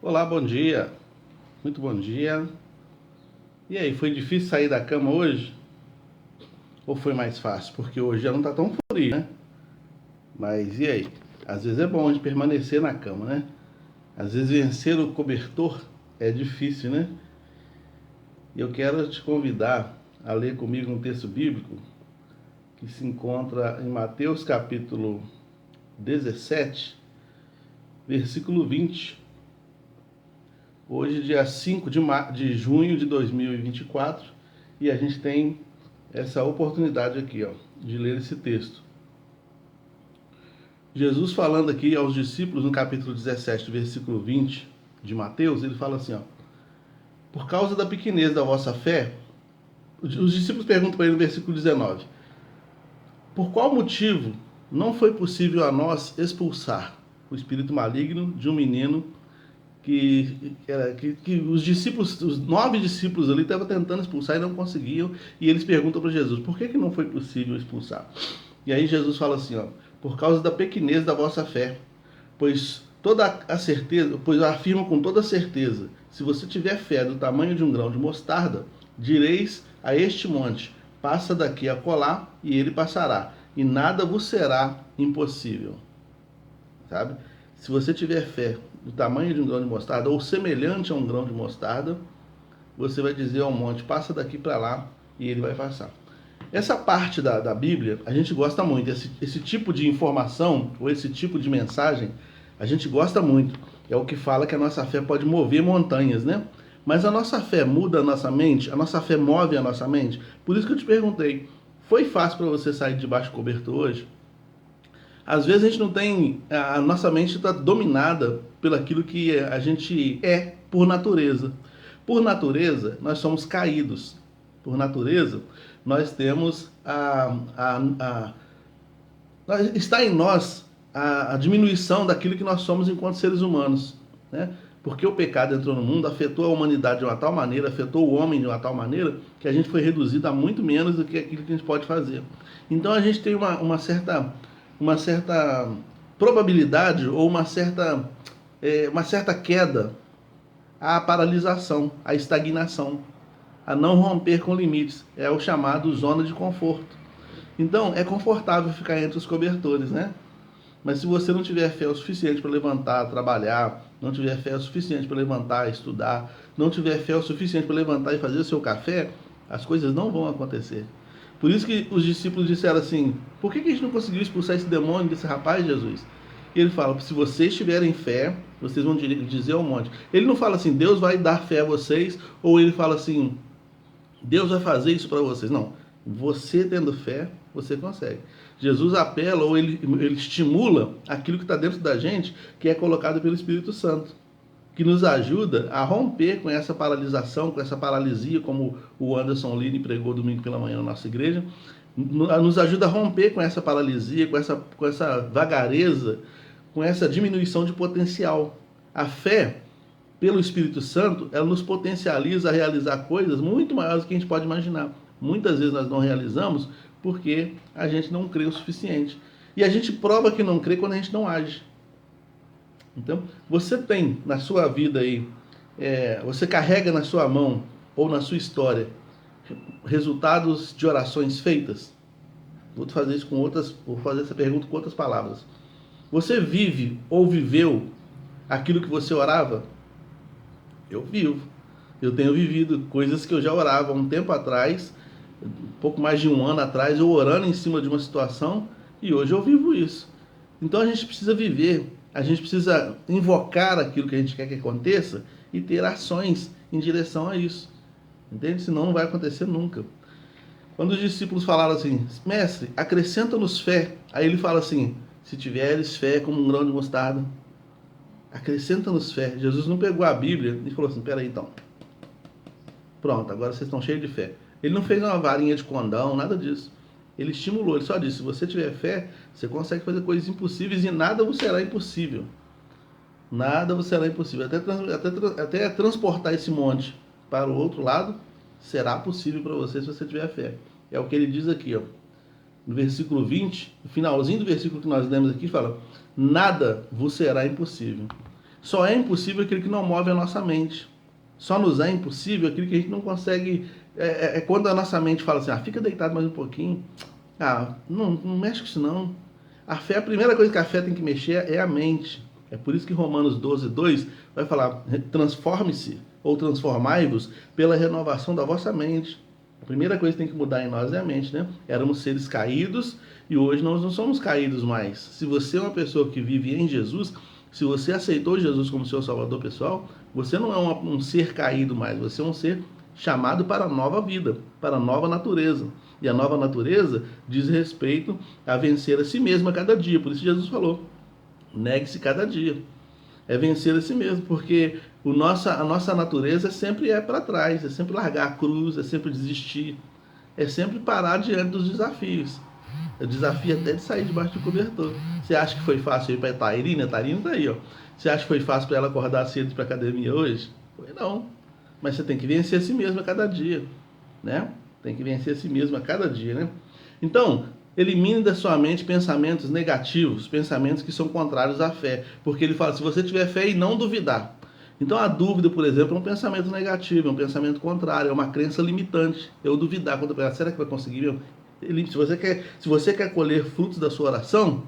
Olá, bom dia. Muito bom dia. E aí, foi difícil sair da cama hoje? Ou foi mais fácil? Porque hoje já não tá tão frio, né? Mas e aí? Às vezes é bom a gente permanecer na cama, né? Às vezes vencer o cobertor é difícil, né? E eu quero te convidar a ler comigo um texto bíblico que se encontra em Mateus capítulo 17, versículo 20. Hoje, dia 5 de junho de 2024, e a gente tem essa oportunidade aqui, ó, de ler esse texto. Jesus falando aqui aos discípulos no capítulo 17, versículo 20 de Mateus, ele fala assim, ó: por causa da pequenez da vossa fé, os discípulos perguntam para ele no versículo 19: por qual motivo não foi possível a nós expulsar o espírito maligno de um menino que os discípulos, os 9 discípulos ali estavam tentando expulsar e não conseguiam, e eles perguntam para Jesus: por que não foi possível expulsar? E aí Jesus fala assim, ó: por causa da pequenez da vossa fé, pois eu afirmo com toda certeza, se você tiver fé do tamanho de um grão de mostarda, direis a este monte: passa daqui a colar, e ele passará, e nada vos será impossível. Sabe? Se você tiver fé do tamanho de um grão de mostarda, ou semelhante a um grão de mostarda, você vai dizer ao monte: passa daqui para lá, e ele vai passar. Essa parte da Bíblia, a gente gosta muito. Esse tipo de informação, ou esse tipo de mensagem, a gente gosta muito. É o que fala que a nossa fé pode mover montanhas, né? Mas a nossa fé muda a nossa mente? A nossa fé move a nossa mente? Por isso que eu te perguntei: foi fácil para você sair debaixo do cobertor hoje? Às vezes a gente não tem, a nossa mente está dominada pelo aquilo que a gente é por natureza. Por natureza, nós somos caídos. Por natureza, nós temos está em nós a diminuição daquilo que nós somos enquanto seres humanos, né? Porque o pecado entrou no mundo, afetou a humanidade de uma tal maneira, afetou o homem de uma tal maneira, que a gente foi reduzido a muito menos do que aquilo que a gente pode fazer. Então a gente tem uma certa probabilidade ou uma certa queda à paralisação, à estagnação, a não romper com limites. É o chamado zona de conforto. Então é confortável ficar entre os cobertores, né? Mas se você não tiver fé o suficiente para levantar, trabalhar, não tiver fé o suficiente para levantar, estudar, não tiver fé o suficiente para levantar e fazer o seu café, as coisas não vão acontecer. Por isso que os discípulos disseram assim: por que a gente não conseguiu expulsar esse demônio desse rapaz, Jesus? E ele fala: se vocês tiverem fé, vocês vão dizer ao monte. Ele não fala assim: Deus vai dar fé a vocês, ou ele fala assim: Deus vai fazer isso para vocês. Não. Você tendo fé, você consegue. Jesus apela, ou ele estimula aquilo que está dentro da gente, que é colocado pelo Espírito Santo, que nos ajuda a romper com essa paralisação, com essa paralisia, como o Anderson Lini pregou domingo pela manhã na nossa igreja, nos ajuda a romper com essa paralisia, com essa vagareza, com essa diminuição de potencial. A fé, pelo Espírito Santo, ela nos potencializa a realizar coisas muito maiores do que a gente pode imaginar. Muitas vezes nós não realizamos porque a gente não crê o suficiente. E a gente prova que não crê quando a gente não age. Então, você tem na sua vida aí, você carrega na sua mão ou na sua história resultados de orações feitas? Vou fazer essa pergunta com outras palavras. Você vive ou viveu aquilo que você orava? Eu vivo. Eu tenho vivido coisas que eu já orava há um tempo atrás, um pouco mais de um ano atrás, eu orando em cima de uma situação, e hoje eu vivo isso. Então a gente precisa viver, a gente precisa invocar aquilo que a gente quer que aconteça e ter ações em direção a isso. Entende? Senão não vai acontecer nunca. Quando os discípulos falaram assim: mestre, acrescenta-nos fé. Aí ele fala assim: se tiveres fé como um grão de mostarda, acrescenta-nos fé. Jesus não pegou a Bíblia e falou assim: peraí então, pronto, agora vocês estão cheios de fé. Ele não fez uma varinha de condão, nada disso. Ele estimulou, ele só disse: se você tiver fé, você consegue fazer coisas impossíveis e nada vos será impossível. Nada vos será impossível. Até transportar esse monte para o outro lado será possível para você se você tiver fé. É o que ele diz aqui, ó, no versículo 20, no finalzinho do versículo que nós lemos aqui, fala: nada vos será impossível. Só é impossível aquilo que não move a nossa mente. Só nos é impossível aquilo que a gente não consegue. É quando a nossa mente fala assim, fica deitado mais um pouquinho. Não mexe com isso não. A fé, a primeira coisa que a fé tem que mexer é a mente. É por isso que Romanos 12:2 vai falar, transforme-se ou transformai-vos pela renovação da vossa mente. A primeira coisa que tem que mudar em nós é a mente, né? Éramos seres caídos e hoje nós não somos caídos mais. Se você é uma pessoa que vive em Jesus, se você aceitou Jesus como seu salvador pessoal, você não é um ser caído mais, você é um ser chamado para a nova vida, para a nova natureza. E a nova natureza diz respeito a vencer a si mesmo a cada dia. Por isso Jesus falou, negue-se cada dia. É vencer a si mesmo, porque a nossa natureza sempre é para trás, é sempre largar a cruz, é sempre desistir, é sempre parar diante dos desafios. O desafio até de sair debaixo do cobertor. Você acha que foi fácil ir para a Tairina? A Tairina está aí, ó. Você acha que foi fácil para ela acordar cedo para a academia hoje? Foi não. Mas você tem que vencer a si mesmo a cada dia, né? Tem que vencer a si mesmo a cada dia, né? Então, elimine da sua mente pensamentos negativos, pensamentos que são contrários à fé. Porque ele fala, se você tiver fé e não duvidar. Então a dúvida, por exemplo, é um pensamento negativo, é um pensamento contrário, é uma crença limitante. Eu duvidar, quando eu pensar, será que vai conseguir mesmo? Se você quer colher frutos da sua oração,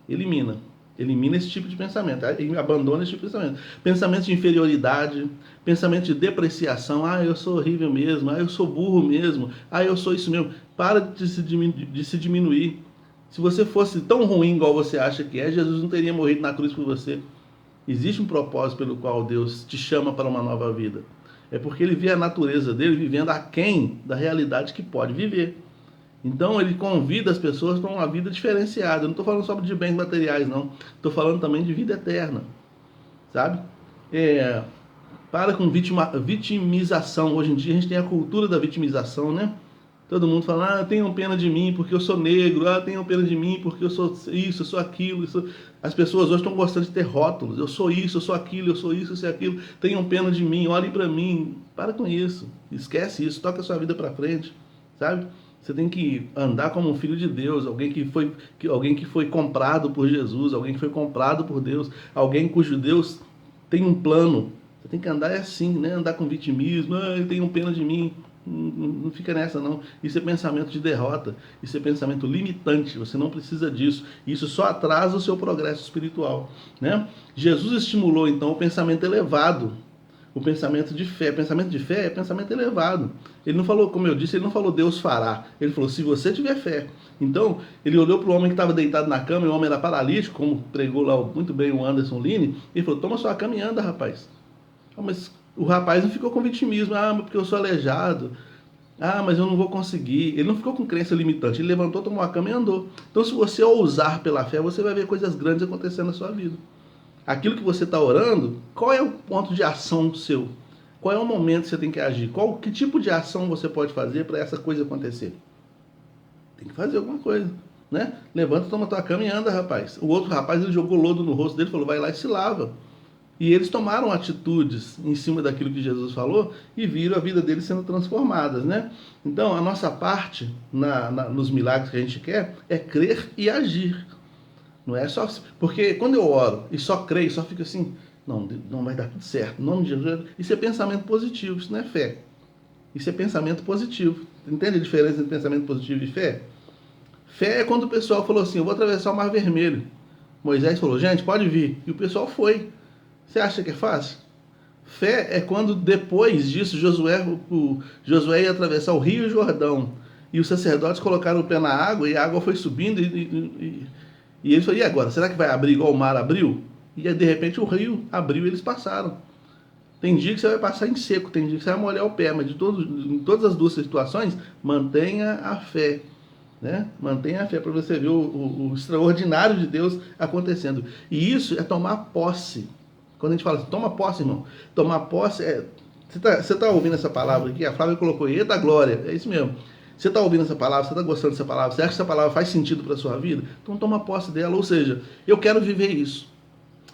elimina. Elimina esse tipo de pensamento, abandona esse tipo de pensamento. Pensamento de inferioridade, pensamento de depreciação, eu sou horrível mesmo, eu sou burro mesmo, eu sou isso mesmo. Para de se diminuir. Se você fosse tão ruim igual você acha que é, Jesus não teria morrido na cruz por você. Existe um propósito pelo qual Deus te chama para uma nova vida. É porque ele vê a natureza dele vivendo aquém da realidade que pode viver. Então ele convida as pessoas para uma vida diferenciada. Eu não estou falando só de bens materiais, não. Estou falando também de vida eterna. Sabe? Para com vitimização. Hoje em dia a gente tem a cultura da vitimização, né? Todo mundo fala, tenham pena de mim porque eu sou negro, tenham pena de mim porque eu sou isso, eu sou aquilo. As pessoas hoje estão gostando de ter rótulos. Eu sou isso, eu sou aquilo, eu sou isso, eu sou aquilo. Tenham pena de mim, olhem para mim. Para com isso. Esquece isso, toca a sua vida para frente. Sabe? Você tem que andar como um filho de Deus, alguém que foi comprado por Jesus, alguém que foi comprado por Deus, alguém cujo Deus tem um plano. Você tem que andar assim, né? Andar com vitimismo, tenham pena de mim. Não fica nessa não. Isso é pensamento de derrota, isso é pensamento limitante, você não precisa disso. Isso só atrasa o seu progresso espiritual, né? Jesus estimulou então o pensamento elevado, o pensamento de fé. Pensamento de fé é pensamento elevado. Ele não falou, como eu disse, ele não falou Deus fará. Ele falou, se você tiver fé. Então, ele olhou para o homem que estava deitado na cama, e o homem era paralítico, como pregou lá muito bem o Anderson Line, e ele falou, toma sua cama e anda, rapaz. Mas o rapaz não ficou com vitimismo, porque eu sou aleijado, mas eu não vou conseguir. Ele não ficou com crença limitante, ele levantou, tomou a cama e andou. Então, se você ousar pela fé, você vai ver coisas grandes acontecendo na sua vida. Aquilo que você está orando, qual é o ponto de ação seu? Qual é o momento que você tem que agir? Que tipo de ação você pode fazer para essa coisa acontecer? Tem que fazer alguma coisa, né? Levanta, toma tua cama e anda, rapaz. O outro rapaz, ele jogou lodo no rosto dele e falou, vai lá e se lava. E eles tomaram atitudes em cima daquilo que Jesus falou e viram a vida deles sendo transformadas, né? Então, a nossa parte nos milagres que a gente quer é crer e agir. Não é só... Porque quando eu oro e só creio, só fico assim, não vai dar tudo certo. Em nome de Jesus, isso é pensamento positivo, isso não é fé. Isso é pensamento positivo. Entende a diferença entre pensamento positivo e fé? Fé é quando o pessoal falou assim, eu vou atravessar o Mar Vermelho. Moisés falou, gente, pode vir. E o pessoal foi. Você acha que é fácil? Fé é quando depois disso Josué ia atravessar o Rio Jordão e os sacerdotes colocaram o pé na água e a água foi subindo e eles falaram, e agora? Será que vai abrir igual o mar abriu? E aí, de repente o rio abriu e eles passaram. Tem dia que você vai passar em seco, tem dia que você vai molhar o pé, mas em todas as duas situações, mantenha a fé. Né? Mantenha a fé para você ver o extraordinário de Deus acontecendo. E isso é tomar posse. Quando a gente fala assim, toma posse, irmão. Tomar posse é... Você está ouvindo essa palavra aqui? A Flávia colocou, eita glória, é isso mesmo. Você está ouvindo essa palavra, você está gostando dessa palavra, você acha que essa palavra faz sentido para a sua vida? Então toma posse dela, ou seja, eu quero viver isso.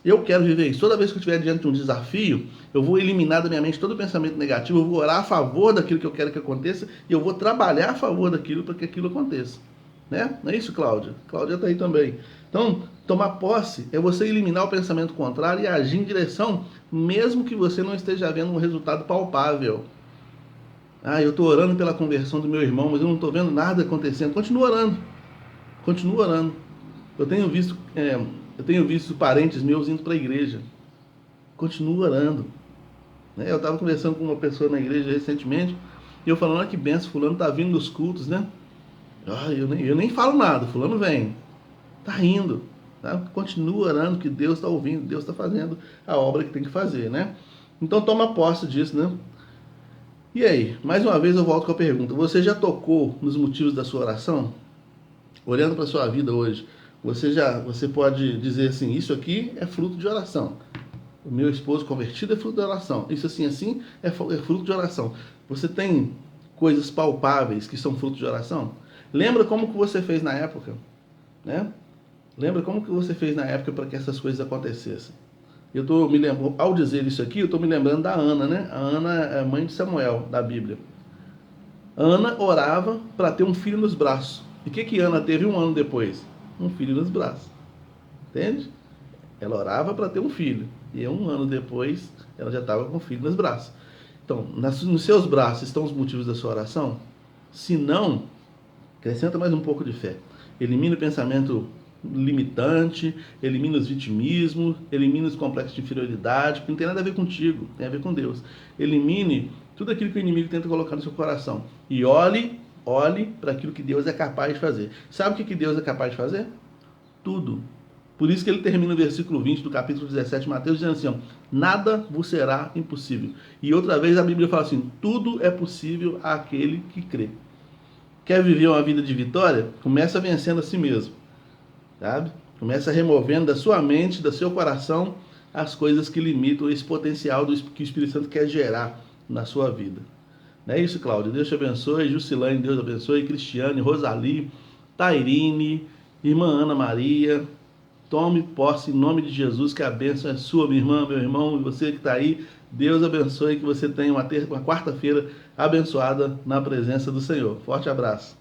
Eu quero viver isso. Toda vez que eu estiver diante de um desafio, eu vou eliminar da minha mente todo pensamento negativo, eu vou orar a favor daquilo que eu quero que aconteça e eu vou trabalhar a favor daquilo para que aquilo aconteça. né? Não é isso, Cláudia? Cláudia está aí também. Então, tomar posse é você eliminar o pensamento contrário e agir em direção, mesmo que você não esteja vendo um resultado palpável. Ah, eu estou orando pela conversão do meu irmão, mas eu não estou vendo nada acontecendo. Continua orando. Continua orando. Eu tenho visto parentes meus indo para a igreja. Continua orando. Né? Eu estava conversando com uma pessoa na igreja recentemente e eu falando, olha que benção, fulano está vindo nos cultos, né? Ah, eu nem falo nada, fulano vem. Está indo. Tá? Continua orando que Deus está ouvindo, Deus está fazendo a obra que tem que fazer, né? Então toma posse disso, né? E aí, mais uma vez eu volto com a pergunta. Você já tocou nos motivos da sua oração? Olhando para a sua vida hoje, você pode dizer assim, isso aqui é fruto de oração. O meu esposo convertido é fruto de oração. Isso assim é fruto de oração. Você tem coisas palpáveis que são fruto de oração? Lembra como que você fez na época, né? Lembra como que você fez na época para que essas coisas acontecessem? Ao dizer isso aqui, eu estou me lembrando da Ana, né? A Ana é mãe de Samuel, da Bíblia. Ana orava para ter um filho nos braços. E o que Ana teve um ano depois? Um filho nos braços. Entende? Ela orava para ter um filho. E um ano depois, ela já estava com o filho nos braços. Então, nos seus braços estão os motivos da sua oração? Se não, acrescenta mais um pouco de fé. Elimina o pensamento limitante, elimina os vitimismos, elimina os complexos de inferioridade, que não tem nada a ver contigo, tem a ver com Deus. Elimine tudo aquilo que o inimigo tenta colocar no seu coração. E olhe para aquilo que Deus é capaz de fazer. Sabe o que Deus é capaz de fazer? Tudo. Por isso que ele termina o versículo 20 do capítulo 17 de Mateus, dizendo assim, ó, nada vos será impossível. E outra vez a Bíblia fala assim, tudo é possível àquele que crê. Quer viver uma vida de vitória? Começa vencendo a si mesmo. Sabe? Começa removendo da sua mente, do seu coração, as coisas que limitam esse potencial que o Espírito Santo quer gerar na sua vida. Não é isso, Cláudio? Deus te abençoe. Jusilane, Deus abençoe. Cristiane, Rosali, Tairine, irmã Ana Maria. Tome posse em nome de Jesus, que a bênção é sua, minha irmã, meu irmão, e você que está aí. Deus abençoe, que você tenha uma quarta-feira abençoada na presença do Senhor. Forte abraço.